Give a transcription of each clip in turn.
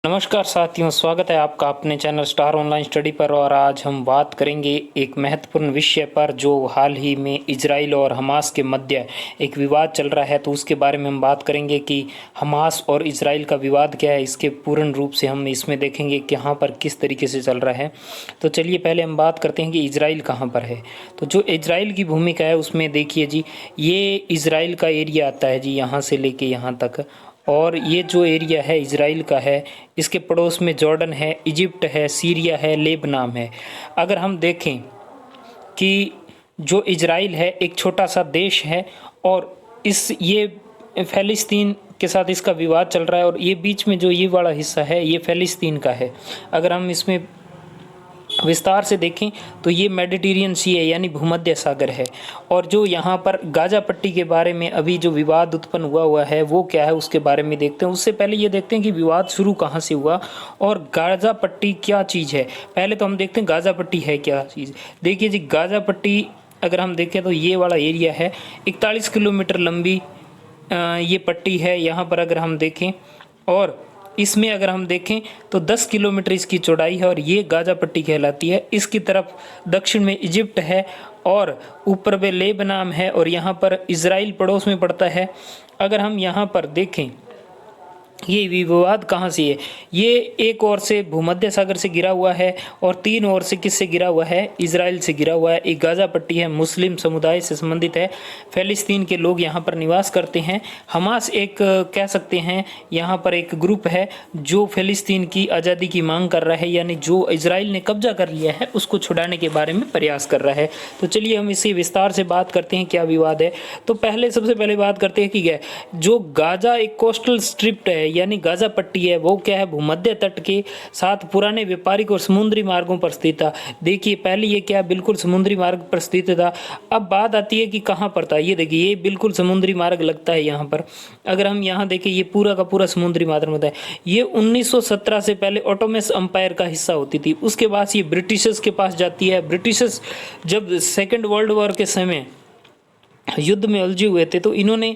नमस्कार साथियों, स्वागत है आपका अपने चैनल स्टार ऑनलाइन स्टडी पर। और आज हम बात करेंगे एक महत्वपूर्ण विषय पर जो हाल ही में इजराइल और हमास के मध्य एक विवाद चल रहा है। तो उसके बारे में हम बात करेंगे कि हमास और इजराइल का विवाद क्या है। इसके पूर्ण रूप से हम इसमें देखेंगे कि यहाँ पर किस तरीके से चल रहा है। तो चलिए पहले हम बात करते हैं कि इजराइल कहाँ पर है। तो जो इजराइल की भूमिका है उसमें देखिए जी, ये इजराइल का एरिया आता है जी, यहाँ से लेके यहाँ तक। और ये जो एरिया है इजराइल का है, इसके पड़ोस में जॉर्डन है, इजिप्ट है, सीरिया है, लेबनान है। अगर हम देखें कि जो इजराइल है एक छोटा सा देश है और ये फ़लस्तीन के साथ इसका विवाद चल रहा है। और ये बीच में जो ये वाला हिस्सा है ये फ़लस्तीन का है। अगर हम इसमें विस्तार से देखें तो ये मेडिटेरियन सी है, यानी भूमध्य सागर है। और जो यहाँ पर गाजा पट्टी के बारे में अभी जो विवाद उत्पन्न हुआ है वो क्या है उसके बारे में देखते हैं। उससे पहले ये देखते हैं कि विवाद शुरू कहाँ से हुआ और गाजा पट्टी क्या चीज़ है। पहले तो हम देखते हैं गाजा पट्टी है क्या चीज़। देखिए जी, गाजा पट्टी अगर हम देखें तो ये वाला एरिया है, 41 किलोमीटर लंबी ये पट्टी है यहाँ पर अगर हम देखें। और इसमें अगर हम देखें तो 10 किलोमीटर इसकी चौड़ाई है और ये गाजा पट्टी कहलाती है। इसकी तरफ दक्षिण में इजिप्ट है और ऊपर में लेबनान है और यहाँ पर इजराइल पड़ोस में पड़ता है। अगर हम यहाँ पर देखें ये विवाद कहाँ से है, ये एक ओर से भूमध्य सागर से गिरा हुआ है और तीन ओर से किससे गिरा हुआ है, इजराइल से गिरा हुआ है। एक गाजा पट्टी है, मुस्लिम समुदाय से संबंधित है। फ़लस्तीन के लोग यहाँ पर निवास करते हैं। हमास एक कह सकते हैं यहाँ पर एक ग्रुप है जो फ़लस्तीन की आज़ादी की मांग कर रहा है, यानी जो इजराइल ने कब्जा कर लिया है उसको छुड़ाने के बारे में प्रयास कर रहा है। तो चलिए हम इसी विस्तार से बात करते हैं क्या विवाद है। तो सबसे पहले बात करते हैं कि जो गाजा एक कोस्टल स्ट्रिप है यानी गाजा पट्टी है, वो क्या है, भूमध्य तट के साथ पुराने व्यापारिक और समुद्री मार्गों पर स्थित था। देखिए पहले ये क्या बिल्कुल समुद्री मार्ग पर स्थित था। अब बात आती है कि कहाँ पर था। ये देखिए ये बिल्कुल समुद्री मार्ग लगता है यहाँ पर। अगर हम यहाँ देखें ये पूरा का पूरा समुद्री मार्ग होता है। ये 1917 से पहले ऑटोमन एम्पायर का हिस्सा होती थी। उसके बाद ये ब्रिटिशर्स के पास जाती है। ब्रिटिशर्स जब सेकेंड वर्ल्ड वॉर के समय युद्ध में उलझे हुए थे तो इन्होंने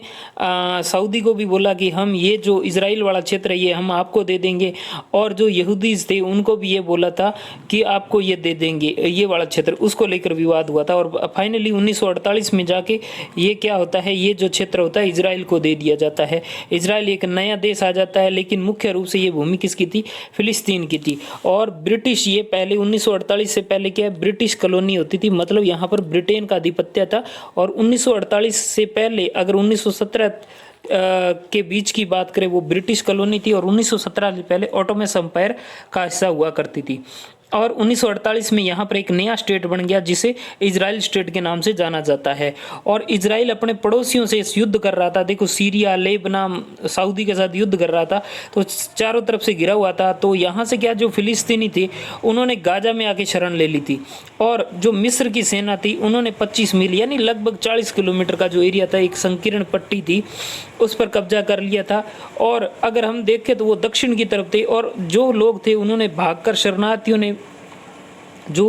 सऊदी को भी बोला कि हम ये जो इजराइल वाला क्षेत्र है ये हम आपको दे देंगे। और जो यहूदीज थे उनको भी ये बोला था कि आपको ये दे देंगे ये वाला क्षेत्र। उसको लेकर विवाद हुआ था और फाइनली 1948 में जाके ये क्या होता है, ये जो क्षेत्र होता है इजराइल को दे दिया जाता है। इजराइल एक नया देश आ जाता है, लेकिन मुख्य रूप से ये भूमि किसकी थी, फ़लस्तीन की थी। और ब्रिटिश ये पहले 1948 से पहले क्या है ब्रिटिश कॉलोनी होती थी, मतलब यहाँ पर ब्रिटेन का आधिपत्य था। और 1948 से पहले अगर 1917 के बीच की बात करें वो ब्रिटिश कॉलोनी थी और 1917 से पहले ऑटोमन एम्पायर का हिस्सा हुआ करती थी। और 1948 में यहाँ पर एक नया स्टेट बन गया जिसे इजराइल स्टेट के नाम से जाना जाता है। और इजराइल अपने पड़ोसियों से इस युद्ध कर रहा था। देखो सीरिया, लेबनान, सऊदी के साथ युद्ध कर रहा था, तो चारों तरफ से घिरा हुआ था। तो यहाँ से क्या जो फिलिस्तीनी थे उन्होंने गाजा में आके शरण ले ली थी। और जो मिस्र की सेना थी उन्होंने 25 मील यानी लगभग 40 किलोमीटर का जो एरिया था, एक संकीर्ण पट्टी थी, उस पर कब्जा कर लिया था। और अगर हम देखें तो वो दक्षिण की तरफ थे और जो लोग थे उन्होंने भागकर शरणार्थियों ने जो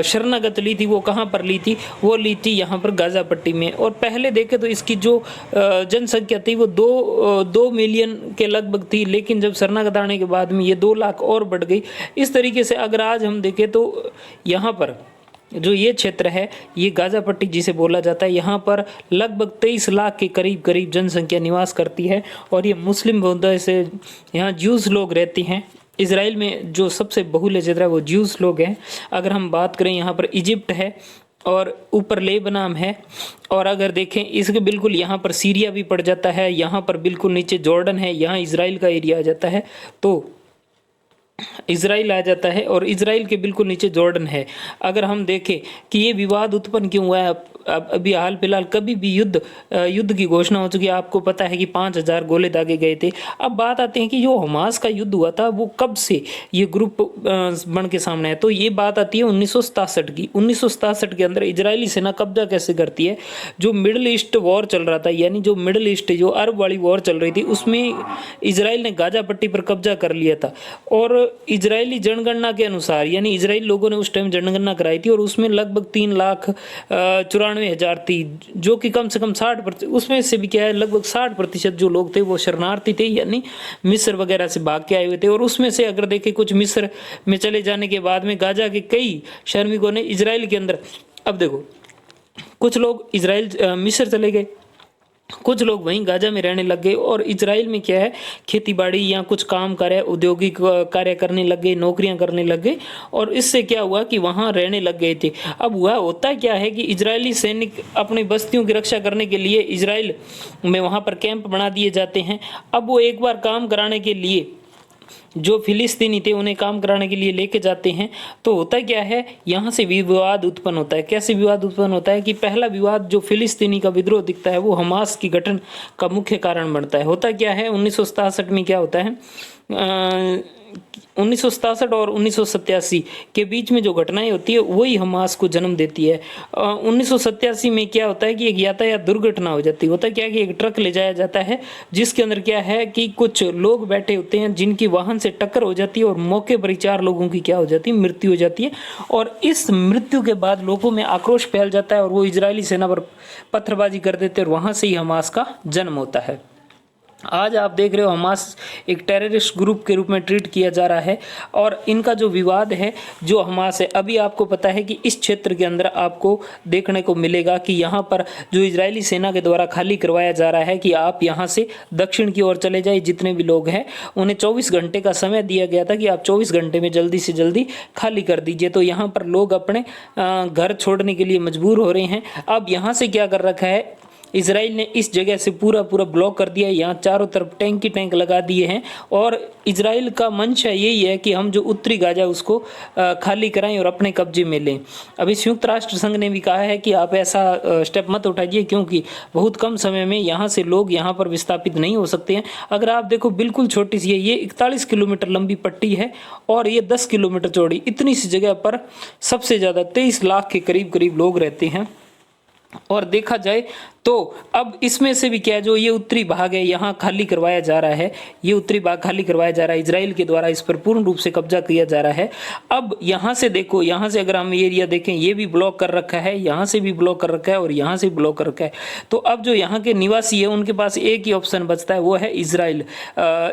शरणागत ली थी वो कहाँ पर ली थी, वो ली थी यहाँ पर गाजा पट्टी में। और पहले देखें तो इसकी जो जनसंख्या थी वो 2 मिलियन के लगभग थी, लेकिन जब शरणागत आने के बाद में ये 2 लाख और बढ़ गई। इस तरीके से अगर आज हम देखें तो यहाँ पर जो ये क्षेत्र है ये गाजा पट्टी जिसे बोला जाता है, यहाँ पर लगभग 23 लाख के करीब जनसंख्या निवास करती है। और ये मुस्लिम समुदाय से यहाँ ज्यूज लोग रहते हैं। इजराइल में जो सबसे बहुल्य क्षेत्र है वो ज्यूज लोग हैं। अगर हम बात करें यहाँ पर इजिप्ट है और ऊपर लेबनान है। और अगर देखें इसके बिल्कुल यहाँ पर सीरिया भी पड़ जाता है, यहाँ पर बिल्कुल नीचे जॉर्डन है, यहाँ इजराइल का एरिया आ जाता है, तो इजराइल आ जाता है और इजराइल के बिल्कुल नीचे जॉर्डन है। अगर हम देखें कि ये विवाद उत्पन्न क्यों हुआ है, अभी हाल फिलहाल कभी भी युद्ध की घोषणा हो चुकी है। आपको पता है कि 5000 गोले दागे गए थे। अब बात आती है कि जो हमास का युद्ध हुआ था वो कब से ये ग्रुप बन के सामने है। तो ये बात आती है 1967 की। 1967 के अंदर इजरायली सेना कब्जा कैसे करती है, जो मिडल ईस्ट वॉर चल रहा था, यानी जो मिडल ईस्ट जो अरब वाली वॉर चल रही थी उसमें इजराइल ने गाजा पट्टी पर कब्जा कर लिया था। और इजरायली जनगणना के अनुसार, यानी इजराइल लोगों ने उस टाइम जनगणना कराई थी और उसमें लगभग 3 लाख 94 93,000 थी, जो कि कम से कम 60%, उसमें से भी क्या है लगभग 60% जो लोग थे वो शरणार्थी थे, यानी मिस्र वगैरह से भाग के आए हुए थे। और उसमें से अगर देखें कुछ मिस्र में चले जाने के बाद में गाजा के कई श्रमिकों ने इजराइल के अंदर, अब देखो कुछ लोग मिस्र चले गए, कुछ लोग वहीं गाजा में रहने लग गए, और इजराइल में क्या है खेतीबाड़ी या कुछ काम कार्य औद्योगिक कार्य करने लग गए, नौकरियां करने लग गए, और इससे क्या हुआ कि वहां रहने लग गए थे। अब हुआ होता क्या है कि इजरायली सैनिक अपनी बस्तियों की रक्षा करने के लिए इजराइल में वहां पर कैंप बना दिए जाते हैं। अब वो एक बार काम कराने के लिए जो फिलिस्तीनी थे उन्हें काम कराने के लिए लेके जाते हैं, तो होता क्या है यहाँ से विवाद उत्पन्न होता है। कैसे विवाद उत्पन्न होता है कि पहला विवाद जो फिलिस्तीनी का विद्रोह दिखता है वो हमास की गठन का मुख्य कारण बनता है। होता क्या है 1967 में क्या होता है, 1967 और 1987 के बीच में जो घटनाएं होती है वही हमास को जन्म देती है। 1987 में क्या होता है कि एक यातायात दुर्घटना हो जाती है। होता क्या है कि एक ट्रक ले जाया जाता है जिसके अंदर क्या है कि कुछ लोग बैठे होते हैं जिनकी वाहन से टक्कर हो जाती है, और मौके पर ही 4 लोगों की क्या हो जाती है, मृत्यु हो जाती है। और इस मृत्यु के बाद लोगों में आक्रोश फैल जाता है और वो इजरायली सेना पर पत्थरबाजी कर देते हैं, और वहां से ही हमास का जन्म होता है। आज आप देख रहे हो हमास एक टेररिस्ट ग्रुप के रूप में ट्रीट किया जा रहा है, और इनका जो विवाद है जो हमास है, अभी आपको पता है कि इस क्षेत्र के अंदर आपको देखने को मिलेगा कि यहाँ पर जो इजरायली सेना के द्वारा खाली करवाया जा रहा है कि आप यहाँ से दक्षिण की ओर चले जाइए, जितने भी लोग हैं उन्हें 24 घंटे का समय दिया गया था कि आप 24 घंटे में जल्दी से जल्दी खाली कर दीजिए। तो यहाँ पर लोग अपने घर छोड़ने के लिए मजबूर हो रहे हैं। अब यहाँ से क्या कर रखा है इजराइल ने, इस जगह से पूरा ब्लॉक कर दिया है, यहाँ चारों तरफ टैंक ही टैंक लगा दिए हैं, और इजराइल का मंशा यही है कि हम जो उत्तरी गाजा उसको खाली कराएं और अपने कब्जे में लें। अभी संयुक्त राष्ट्र संघ ने भी कहा है कि आप ऐसा स्टेप मत उठाइए, क्योंकि बहुत कम समय में यहाँ से लोग यहाँ पर विस्थापित नहीं हो सकते हैं। अगर आप देखो बिल्कुल छोटी सी है, ये 41 किलोमीटर लंबी पट्टी है और ये 10 किलोमीटर चौड़ी, इतनी सी जगह पर सबसे ज़्यादा 23 लाख के करीब लोग रहते हैं। और देखा जाए तो अब इसमें से भी क्या, जो ये उत्तरी भाग है यहाँ खाली करवाया जा रहा है, ये उत्तरी भाग खाली करवाया जा रहा है, इजराइल के द्वारा इस पर पूर्ण रूप से कब्जा किया जा रहा है। अब यहाँ से देखो, यहाँ से अगर हम एरिया देखें, ये भी ब्लॉक कर रखा है, यहाँ से भी ब्लॉक कर रखा है और यहाँ से ब्लॉक कर रखा है। तो अब जो यहाँ के निवासी है उनके पास एक ही ऑप्शन बचता है, वो है इजराइल।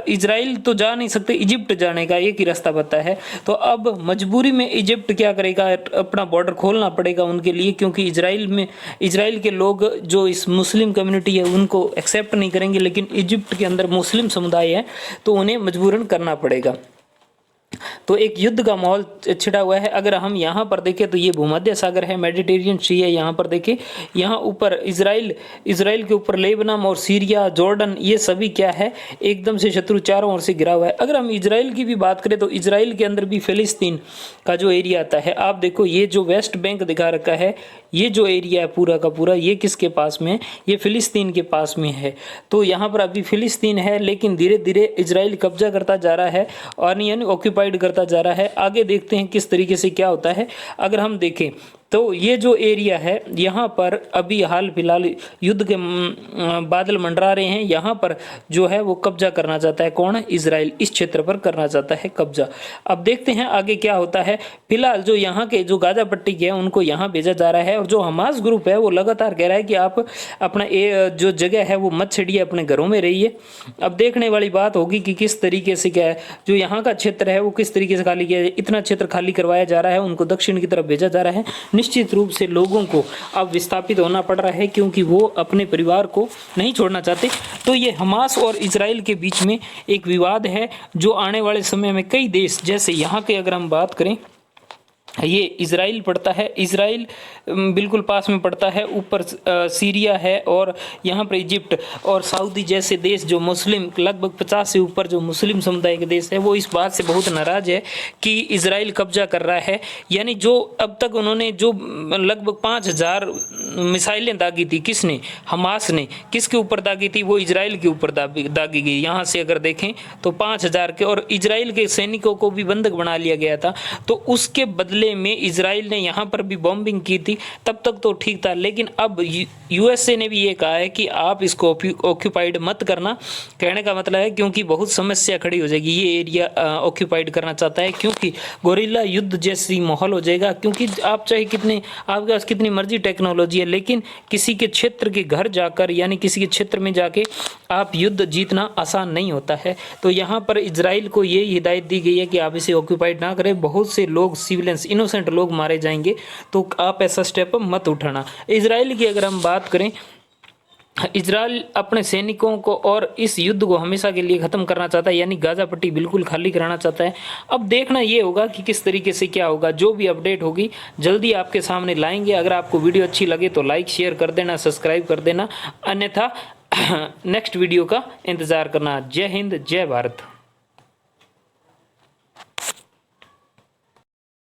इजराइल तो जा नहीं सकते, इजिप्ट जाने का एक ही रास्ता बता है। तो अब मजबूरी में इजिप्ट क्या करेगा, अपना बॉर्डर खोलना पड़ेगा उनके लिए, क्योंकि इजराइल के लोग जो इस मुस्लिम कम्युनिटी है उनको एक्सेप्ट नहीं करेंगे, लेकिन इजिप्ट के अंदर मुस्लिम समुदाय है तो उन्हें मजबूरन करना पड़ेगा। तो एक युद्ध का माहौल छिड़ा हुआ है। अगर हम यहाँ पर देखें तो ये भूमध्य सागर है, मेडिटेरियन सी है। यहाँ पर देखें, यहाँ ऊपर इजराइल के ऊपर लेबनान और सीरिया, जॉर्डन, ये सभी क्या है एकदम से शत्रु चारों ओर से घिरा हुआ है। अगर हम इजराइल की भी बात करें तो इजराइल के अंदर भी फिलिस्तीन का जो एरिया आता है, आप देखो ये जो वेस्ट बैंक दिखा रखा है, ये जो एरिया है पूरा का पूरा, ये किसके पास में है, ये फिलिस्तीन के पास में है। तो यहाँ पर अभी फिलिस्तीन है, लेकिन धीरे धीरे इजराइल कब्जा करता जा रहा है और यानी ऑक्यूपाइड करता जा रहा है। आगे देखते हैं किस तरीके से क्या होता है। अगर हम देखें तो ये जो एरिया है, यहाँ पर अभी हाल फिलहाल युद्ध के बादल मंडरा रहे हैं। यहाँ पर जो है वो कब्जा करना चाहता है, कौन है, इजराइल इस क्षेत्र पर करना चाहता है कब्जा। अब देखते हैं आगे क्या होता है। फिलहाल जो यहाँ के जो गाजा पट्टी के हैं उनको यहाँ भेजा जा रहा है, और जो हमास ग्रुप है वो लगातार कह रहा है कि आप अपना जो जगह है वो मत छेड़िए, अपने घरों में रहिए। अब देखने वाली बात होगी कि किस तरीके से क्या है, जो यहाँ का क्षेत्र है वो किस तरीके से खाली किया जाए। इतना क्षेत्र खाली करवाया जा रहा है, उनको दक्षिण की तरफ भेजा जा रहा है। निश्चित रूप से लोगों को अब विस्थापित होना पड़ रहा है, क्योंकि वो अपने परिवार को नहीं छोड़ना चाहते। तो ये हमास और इजराइल के बीच में एक विवाद है, जो आने वाले समय में कई देश, जैसे यहाँ के अगर हम बात करें, ये इजराइल पड़ता है, इजराइल बिल्कुल पास में पड़ता है, ऊपर सीरिया है और यहाँ पर इजिप्ट और सऊदी जैसे देश जो मुस्लिम, लगभग 50 से ऊपर जो मुस्लिम समुदाय के देश है, वो इस बात से बहुत नाराज है कि इजराइल कब्जा कर रहा है। यानी जो अब तक उन्होंने जो लगभग 5000 मिसाइलें दागी थी, किसने, हमास ने, किसके ऊपर दागी थी, वो इजराइल के ऊपर दागी गई। यहाँ से अगर देखें तो 5000 के, और इजराइल के सैनिकों को भी बंधक बना लिया गया था। तो उसके बदले बदले में इजराइल ने यहाँ पर भी बॉम्बिंग की थी, तब तक तो ठीक था। लेकिन अब यूएसए ने भी ये कहा है कि आप इसको ऑक्यूपाइड मत करना। कहने का मतलब है क्योंकि बहुत समस्या खड़ी हो जाएगी, ये एरिया ऑक्यूपाइड करना चाहता है, क्योंकि गोरिल्ला युद्ध जैसी माहौल हो जाएगा। क्योंकि आप चाहे कितने, आपके पास कितनी मर्जी टेक्नोलॉजी है, लेकिन किसी के क्षेत्र के घर जाकर, यानी किसी के क्षेत्र में जाके आप युद्ध जीतना आसान नहीं होता है। तो यहाँ पर इजराइल को ये हिदायत दी गई है कि आप इसे ऑक्यूपाइड ना करें, बहुत से लोग, सिविलियंस, इनोसेंट लोग मारे जाएंगे, तो आप ऐसा स्टेप मत उठाना। इजराइल की अगर हम बात करें, इजराइल अपने सैनिकों को और इस युद्ध को हमेशा के लिए ख़त्म करना चाहता है, यानी गाज़ा पट्टी बिल्कुल खाली कराना चाहता है। अब देखना ये होगा कि किस तरीके से क्या होगा। जो भी अपडेट होगी जल्दी आपके सामने लाएंगे। अगर आपको वीडियो अच्छी लगे तो लाइक शेयर कर देना, सब्सक्राइब कर देना, अन्यथा नेक्स्ट वीडियो का इंतज़ार करना। जय हिंद, जय भारत।